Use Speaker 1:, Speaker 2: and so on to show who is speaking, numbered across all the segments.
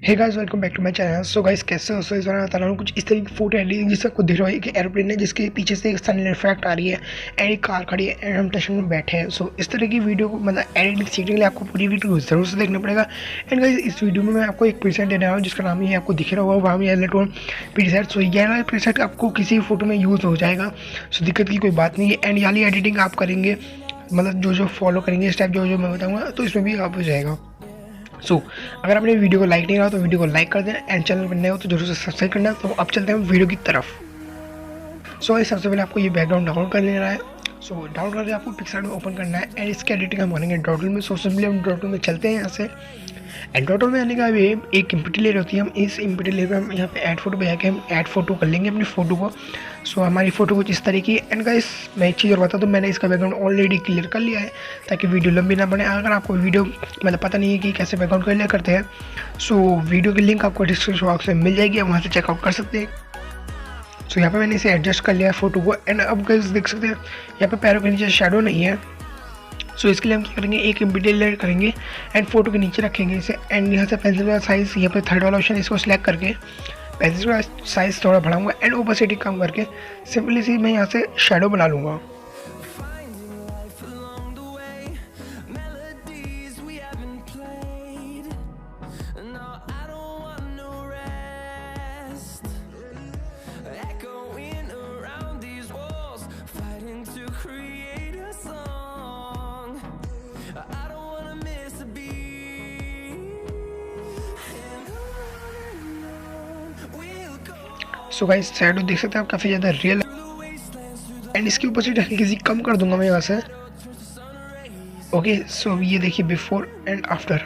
Speaker 1: Hey guys, welcome back to my channel. So guys, कैसे हो? सो इस बार मैं बता रहा हूँ कुछ इस तरीके की फोटो एडिटिंग जिससे आपको दिख रहा है कि एरोप्लेन है जिसके पीछे से एक सन इफेक्ट आ रही है एंड एक कार खड़ी है एंड हम स्टेशन में बैठे हैं। सो इस तरह की वीडियो को मतलब एडिटिंग सीखने के लिए आपको पूरी वीडियो जरूर से देखना पड़ेगा। एंड गाइस, इस वीडियो में मैं आपको एक प्रीसेट देने वाला हूँ जिसका नाम ही आपको दिख रहा होगा, वहाँ में इलेक्ट्रॉन प्रीसेट। सो ये वाला प्रीसेट आपको किसी भी फोटो में यूज़ हो जाएगा। सो दिक्कत की कोई बात नहीं है। एंड वाली एडिटिंग आप करेंगे मतलब जो फॉलो करेंगे स्टेप जो मैं बताऊँगा तो इसमें भी आप हो जाएगा। अगर आपने वीडियो को लाइक नहीं करा तो वीडियो को लाइक कर देना एंड चैनल पर नए हो तो जरूर से सब्सक्राइब करना। तो अब चलते हैं वीडियो की तरफ। सबसे पहले आपको ये बैकग्राउंड डाउनलोड कर लेना है। डाउनलोड करके आपको पिक्सआर्ट में ओपन करना है एंड इसकी एडिटिंग हम करेंगे डॉटल में। सिंपली हम डॉटल में चलते हैं यहाँ से। एंड डॉटल में आने का भी एक इम्पिटी लेयर होती है। हम इस इम्पिटी लेयर पर हम यहाँ पे ऐड फोटो पे जाके हम ऐड फोटो कर लेंगे अपनी फोटो को। हमारी फोटो कुछ इस तरीके की। एंड गाइस, मैं एक चीज़ और बता दूँ, मैंने इसका बैकग्राउंड ऑलरेडी क्लियर कर लिया है ताकि वीडियो लंबी ना बने। अगर आपको वीडियो मतलब पता नहीं है कि कैसे बैकग्राउंड क्लियर करते हैं, वीडियो की लिंक आपको डिस्क्रिप्शन बॉक्स में मिल जाएगी, आप वहाँ से चेकआउट कर सकते हैं। यहाँ पे मैंने इसे एडजस्ट कर लिया है फोटो को। एंड अब गाइस देख सकते हैं यहाँ पे पैरों के नीचे शेडो नहीं है। इसके लिए हम क्या करेंगे, एक इम्पिटी लेयर करेंगे एंड फोटो के नीचे रखेंगे इसे। एंड यहाँ से पेंसिल का साइज़ यहाँ पे थर्ड वाला ऑप्शन इसको सिलेक्ट करके पेंसिल का साइज़ थोड़ा बढ़ाऊंगा एंड ओपेसिटी कम करके सिंपली सी मैं यहाँ से शेडो बना लूँगा। गाइस, शेडो देख सकते हैं आप काफ़ी ज़्यादा रियल एंड इसकी ओपेसिटी हल्की सी कम कर दूंगा मैं यहाँ से। ओके, ये देखिए बिफोर एंड आफ्टर।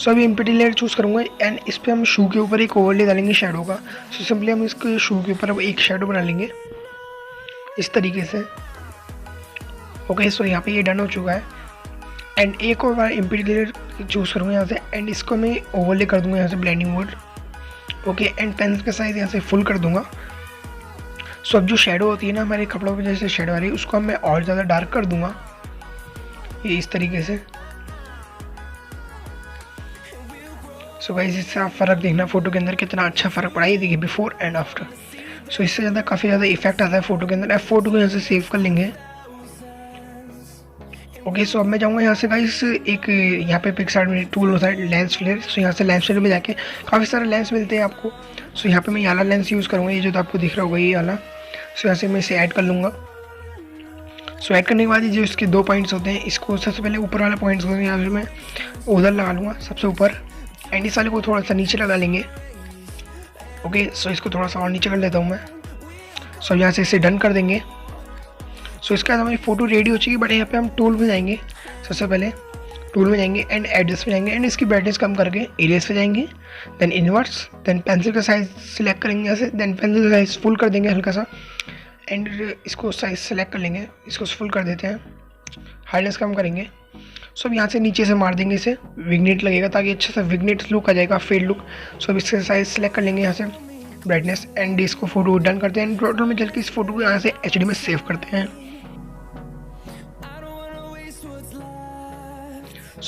Speaker 1: अभी इम्पिटी लेयर चूज़ करूँगा एंड इस पर हम शू के ऊपर एक ओवरले डालेंगे शेडो का। सिंपली हम इसके शू के ऊपर अब एक शेडो बना लेंगे इस तरीके से। ओके, यहाँ पे ये डन हो चुका है। एंड एक और बार इम्पिटी लेयर चूज़ करूँगा यहाँ से एंड इसको मैं ओवरले कर दूँगा यहाँ से blending mode. Okay, and pencil का साइज़ यहाँ से फुल कर दूंगा। अब जो शेडो होती है ना हमारे कपड़ों पे जैसे शेडो आ रही है उसको मैं और ज़्यादा डार्क कर दूंगा ये इस तरीके से। गाइस, इससे आप फ़र्क देखना फोटो के अंदर कितना अच्छा फ़र्क पड़ा है। देखिए बिफोर एंड आफ्टर। इससे ज़्यादा काफ़ी ज़्यादा इफेक्ट आता है फोटो के अंदर। अब फोटो को यहाँ से सेव कर लेंगे। ओके, अब मैं जाऊँगा यहाँ से गाइस एक यहाँ पे पिक्सआर्ट में टूल होता है लेंस फ्लेयर। यहाँ से लेंस फ्लेयर में जाके काफ़ी सारे लेंस मिलते हैं आपको। यहाँ पे मैं ये वाला लेंस यूज़ करूँगा, ये जो तो आपको दिख रहा होगा ये वाला। यहाँ से मैं इसे ऐड कर लूँगा। ऐड करने के बाद ये जो इसके दो पॉइंट्स होते हैं इसको सबसे पहले ऊपर वाला पॉइंट्स होते हैं यहाँ पे मैं उधर लगा लूँगा सबसे ऊपर एंड इस वाले को थोड़ा सा नीचे लगा लेंगे। ओके, इसको थोड़ा सा और नीचे कर लेता हूँ मैं। यहाँ से इसे डन कर देंगे। इसके बाद हमारी फ़ोटो रेडी हो चुकी है। बट यहाँ पे हम टूल में जाएंगे, सबसे पहले टूल में जाएंगे एंड एडजस्ट में जाएंगे एंड इसकी ब्राइटनेस कम करके एरियाज पे जाएंगे, देन इनवर्ट्स, देन पेंसिल का साइज़ सिलेक्ट करेंगे यहाँ से, देन पेंसिल का साइज़ फुल कर देंगे हल्का सा एंड इसको साइज़ सेलेक्ट कर लेंगे, इसको फुल कर देते हैं, हार्डनेस कम करेंगे। अब यहाँ से नीचे से मार देंगे इसे, विग्नेट लगेगा ताकि अच्छा सा विग्नेट लुक आ जाएगा, फेड लुक। अब इसका साइज़ सेलेक्ट कर लेंगे यहाँ से, ब्राइटनेस, एंड इसको फोटो डन करते हैं। टोटल में चल के इस फोटो को यहाँ से HD में सेव करते हैं।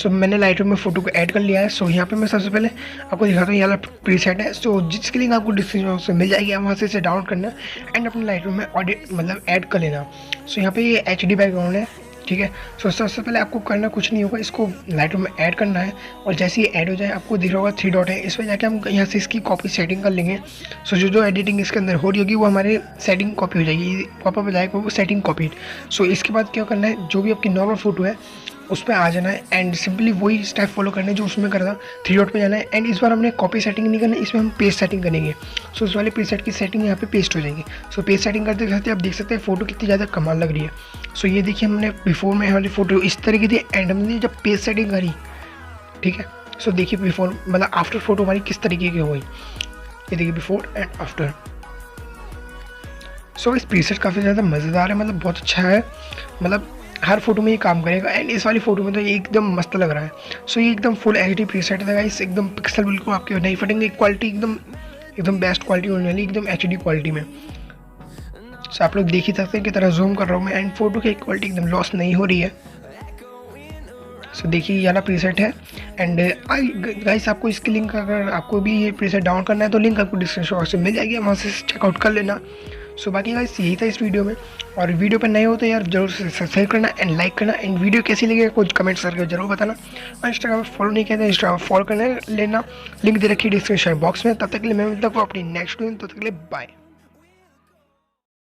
Speaker 1: मैंने लाइटरूम में फ़ोटो को ऐड कर लिया है। यहाँ पे मैं सबसे पहले आपको दिखाता हूँ, ये वाला प्रीसेट है। जिसकी लिंक आपको डिस्क्रिप्शन बॉक्स में मिल जाएगी, आप वहाँ से इसे डाउनलोड करना एंड अपने लाइटरूम में ऑडिट मतलब ऐड कर लेना। यहाँ पे ये HD बैकग्राउंड है, ठीक है। सबसे पहले आपको करना कुछ नहीं होगा, इसको लाइटरूम में ऐड करना है और जैसे ये ऐड हो जाए आपको दिख रहा होगा 3 डॉट है, इस पर जाके हम यहाँ से इसकी कॉपी सेटिंग कर लेंगे। जो एडिटिंग इसके अंदर हो रही होगी वो हमारे सेटिंग कॉपी हो जाएगी, पॉपअप हो जाएगा वो सेटिंग कॉपी। इसके बाद क्या करना है, जो भी आपकी नॉर्मल फोटो है उस पर आ जाना है एंड सिंपली वही स्टेप फॉलो करना है जो उसमें करा था, 3 डॉट पे जाना है एंड इस बार हमने कॉपी सेटिंग नहीं करना है, इसमें हम पेस्ट सेटिंग करेंगे। उस वाले प्रीसेट की सेटिंग यहाँ पे पेस्ट हो जाएगी। पेस्ट सेटिंग करते करते आप देख सकते हैं फोटो कितनी ज़्यादा कमाल लग रही है। ये देखिए हमने बिफोर में हमारी फोटो इस तरीके थी एंड हमने जब पेस्ट सेटिंग करी, ठीक है। देखिए बिफोर मतलब आफ्टर फोटो हमारी किस तरीके की हो गई, ये देखिए बिफोर एंड आफ्टर। इस प्रीसेट काफ़ी ज़्यादा मज़ेदार है, मतलब बहुत अच्छा है, मतलब हर फोटो में ये काम करेगा एंड इस वाली फोटो में तो ये एकदम मस्त लग रहा है। ये एकदम फुल HD प्रीसेट है गाइस, एकदम पिक्सल बिल्कुल आपके नहीं फटेंगे, क्वालिटी एकदम बेस्ट क्वालिटी होने वाली, एकदम HD क्वालिटी में। आप लोग देख ही सकते हैं कि तरह जूम कर रहा हूँ मैं एंड फोटो की क्वालिटी एकदम लॉस नहीं हो रही है। सो देखिए ये वाला प्रीसेट है। एंड गाइस आपको इसकी लिंक, अगर आपको भी ये प्रीसेट डाउन करना है तो लिंक आपको डिस्क्रिप्शन बॉक्स में मिल जाएगी, वहाँ से चेकआउट कर लेना। सो बाकी गाइस यही था इस वीडियो में, और वीडियो पर नए हो तो यार जरूर से सब्सक्राइब करना एंड लाइक करना, एंड वीडियो कैसी लगी कुछ कमेंट्स करके जरूर बताना। और इंस्टाग्राम पर फॉलो नहीं किया तो इंस्टाग्राम फॉलो करने लेना, लिंक दे रखी है डिस्क्रिप्शन बॉक्स में। तब तक के लिए मैं मिलता हूँ अपनी नेक्स्ट वीडियो, तब तक के लिए बाय।